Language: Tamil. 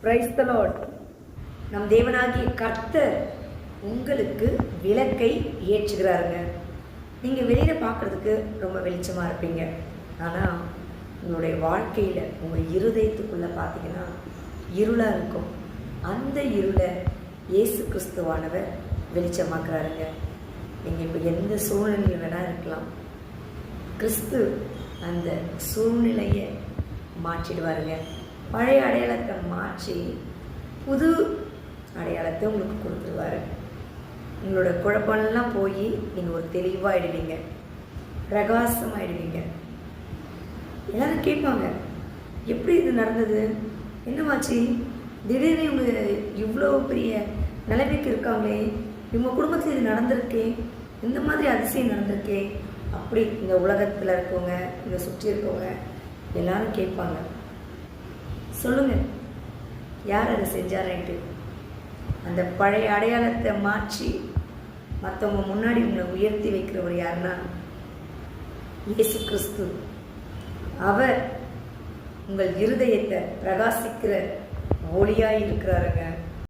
Praise the Lord. நம் தேவனாகிய கர்த்தர் உங்களுக்கு விளக்கை ஏற்றுகிறாருங்க. நீங்கள் வெளியில் பார்க்குறதுக்கு ரொம்ப வெளிச்சமாக இருப்பீங்க. ஆனால் உங்களுடைய வாழ்க்கையில் உங்கள் இருதயத்துக்குள்ளே பார்த்தீங்கன்னா இருளாக இருக்கும். அந்த இருளை இயேசு கிறிஸ்துவானவர் வெளிச்சமாக்குறாருங்க. நீங்கள் இப்போ எந்த சூழ்நிலையில் வேணால் இருக்கலாம், கிறிஸ்து அந்த சூழ்நிலையை மாற்றிடுவாருங்க. பழைய அடையாளத்தை மாற்றி புது அடையாளத்தை உங்களுக்கு கொடுத்துருவாரு. உங்களோட குழப்பம்லாம் போய் நீங்கள் ஒரு தெளிவாகிடுவீங்க, பிரகாசமாகிடுவீங்க. எல்லாரும் கேட்பாங்க, எப்படி இது நடந்தது, என்னமாச்சு, திடீர்னு இவங்க இவ்வளோ பெரிய நிலைமைக்கு இருக்காங்களே, இவங்க குடும்பத்தில் இது நடந்திருக்கே, இந்த மாதிரி அதிசயம் நடந்திருக்கே. அப்படி இந்த உலகத்தில் இருக்கவங்க, இதை சுற்றி இருக்கவங்க எல்லாரும் கேட்பாங்க, சொல்லுங்கள் யார் அதை செஞ்சாரேன்ட்டு. அந்த பழைய அடையாளத்தை மாற்றி மற்றவங்க முன்னாடி உங்களை உயர்த்தி வைக்கிறவர் யாருன்னா இயேசு கிறிஸ்து. அவர் உங்கள் இருதயத்தை பிரகாசிக்கிற ஒளியாய் இருக்கிறாருங்க.